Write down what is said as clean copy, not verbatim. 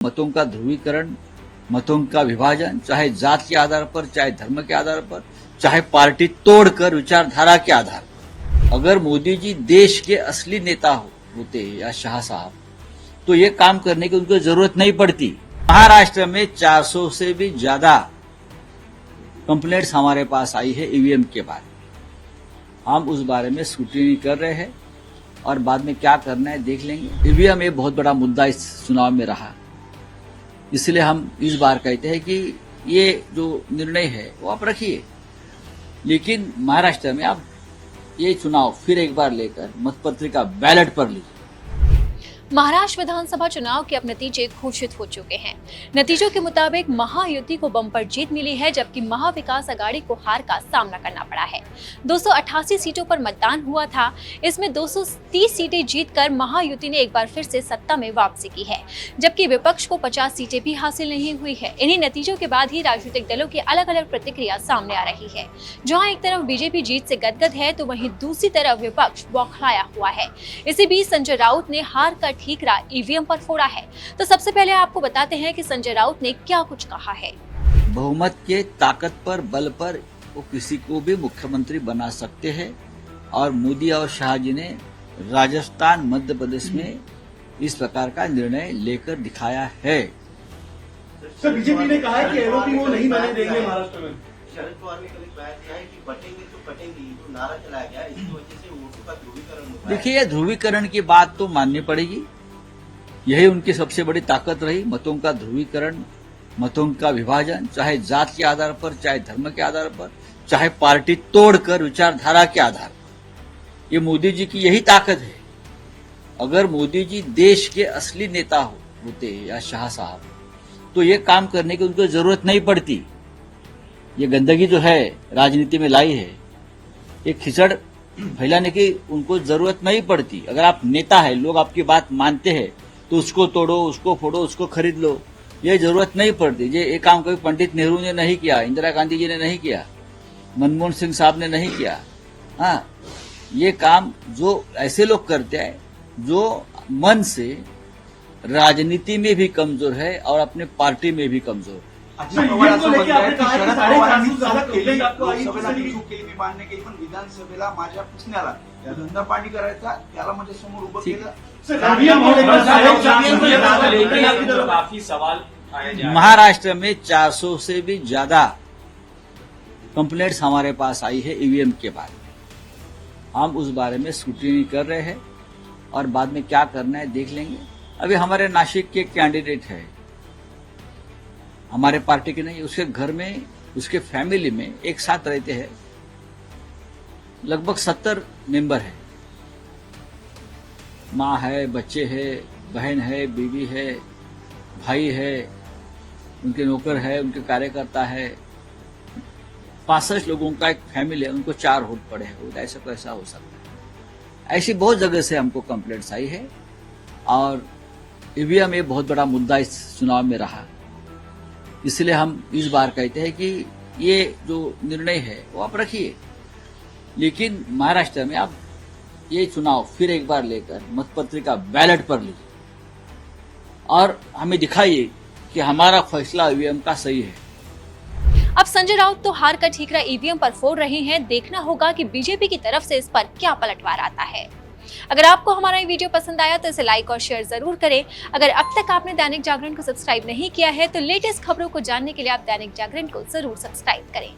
मतों का ध्रुवीकरण, मतों का विभाजन, चाहे जात के आधार पर, चाहे धर्म के आधार पर, चाहे पार्टी तोड़कर विचारधारा के आधार पर। अगर मोदी जी देश के असली नेता होते या शाह साहब, तो ये काम करने की उनको जरूरत नहीं पड़ती। महाराष्ट्र में 400 से भी ज्यादा कंप्लेंट्स हमारे पास आई है ईवीएम के बाद। हम उस बारे में स्क्रूटिनी कर रहे हैं और बाद में क्या करना है देख लेंगे। ईवीएम एक बहुत बड़ा मुद्दा इस चुनाव में रहा, इसलिए हम इस बार कहते हैं कि ये जो निर्णय है वो आप रखिए, लेकिन महाराष्ट्र में आप ये चुनाव फिर एक बार लेकर मतपत्रिका बैलेट पर लीजिए। महाराष्ट्र विधानसभा चुनाव के अब नतीजे घोषित हो चुके हैं। नतीजों के मुताबिक महायुति को बम्पर जीत मिली है, जबकि महाविकास आघाड़ी को हार का सामना करना पड़ा है। 288 सीटों पर मतदान हुआ था, इसमें 230 सीटें जीतकर महायुति ने एक बार फिर से सत्ता में वापसी की है, जबकि विपक्ष को 50 सीटें भी हासिल नहीं हुई है। इन्हीं नतीजों के बाद ही राजनीतिक दलों की अलग अलग प्रतिक्रिया सामने आ रही है। जहाँ एक तरफ बीजेपी जीत से गदगद है, तो वहीं दूसरी तरफ विपक्ष बौखलाया हुआ है। इसी बीच संजय राउत ने हार का ठीकरा ईवीएम पर फोड़ा है। तो सबसे पहले आपको बताते हैं कि संजय राउत ने क्या कुछ कहा है। बहुमत के ताकत पर, बल पर वो किसी को भी मुख्यमंत्री बना सकते हैं और मोदी और शाह जी ने राजस्थान, मध्य प्रदेश में इस प्रकार का निर्णय लेकर दिखाया है। सर, बीजेपी ने कहा है कि एलओपी वो नहीं बने देंगे महाराष्ट्र में। शरद पवार ने कभी बयान किया है कि बटेंगे तो कटेंगे, जो नारा चलाया गया इसकी वजह से वोटों का ध्रुवीकरण होता है। देखिए, ये ध्रुवीकरण की बात तो माननी पड़ेगी, यही उनकी सबसे बड़ी ताकत रही। मतों का ध्रुवीकरण, मतों का विभाजन, चाहे जात के आधार पर, चाहे धर्म के आधार पर, चाहे पार्टी तोड़कर विचारधारा के आधार पर। ये मोदी जी की यही ताकत है। अगर मोदी जी देश के असली नेता होते या शाह साहब, तो ये काम करने की उनको जरूरत नहीं पड़ती। ये गंदगी जो है राजनीति में लाई है, ये खिचड़ फैलाने की उनको जरूरत नहीं पड़ती। अगर आप नेता है, लोग आपकी बात मानते हैं, तो उसको तोड़ो, उसको फोड़ो, उसको खरीद लो, ये जरूरत नहीं पड़ती। ये काम कभी पंडित नेहरू ने नहीं किया, इंदिरा गांधी जी ने नहीं किया, मनमोहन सिंह साहब ने नहीं किया। हाँ, ये काम जो ऐसे लोग करते हैं जो मन से राजनीति में भी कमजोर है और अपने पार्टी में भी कमजोर है। विधानसभेला माझ्या पुतण्याला या धंदा पाणी करायचा त्याला म्हणजे समोर उभं केलं। काफी सवाल महाराष्ट्र में 400 से भी ज्यादा कंप्लेंट्स हमारे पास आई है ईवीएम के बाद। हम उस बारे में स्क्रूटिनी कर रहे हैं और बाद में क्या करना है देख लेंगे। अभी हमारे नासिक के कैंडिडेट है, हमारे पार्टी के नहीं, उसके घर में, उसके फैमिली में एक साथ रहते हैं, लगभग 70 मेंबर है। माँ है, बच्चे है, बहन है, बीवी है, भाई है, उनके नौकर है, उनके कार्यकर्ता है। 65 लोगों का एक फैमिली है, उनको 4 वोट पड़े हैं। ऐसा कैसा हो सकता है? ऐसी बहुत जगह से हमको कंप्लेंट्स आई है और ईवीएम एक बहुत बड़ा मुद्दा इस चुनाव में रहा, इसलिए हम इस बार कहते हैं कि ये जो निर्णय है वो आप रखिए, लेकिन महाराष्ट्र में आप ये चुनाव फिर एक बार लेकर मतपत्रिका बैलेट पर लीजिए और हमें दिखाइए कि हमारा फैसला ईवीएम का सही है। अब संजय राउत तो हार का ठीकरा ईवीएम पर फोड़ रहे हैं। देखना होगा कि बीजेपी की तरफ से इस पर क्या पलटवार आता है। अगर आपको हमारा ये वीडियो पसंद आया तो इसे लाइक और शेयर जरूर करें। अगर अब तक आपने दैनिक जागरण को सब्सक्राइब नहीं किया है तो लेटेस्ट खबरों को जानने के लिए आप दैनिक जागरण को जरूर सब्सक्राइब करें।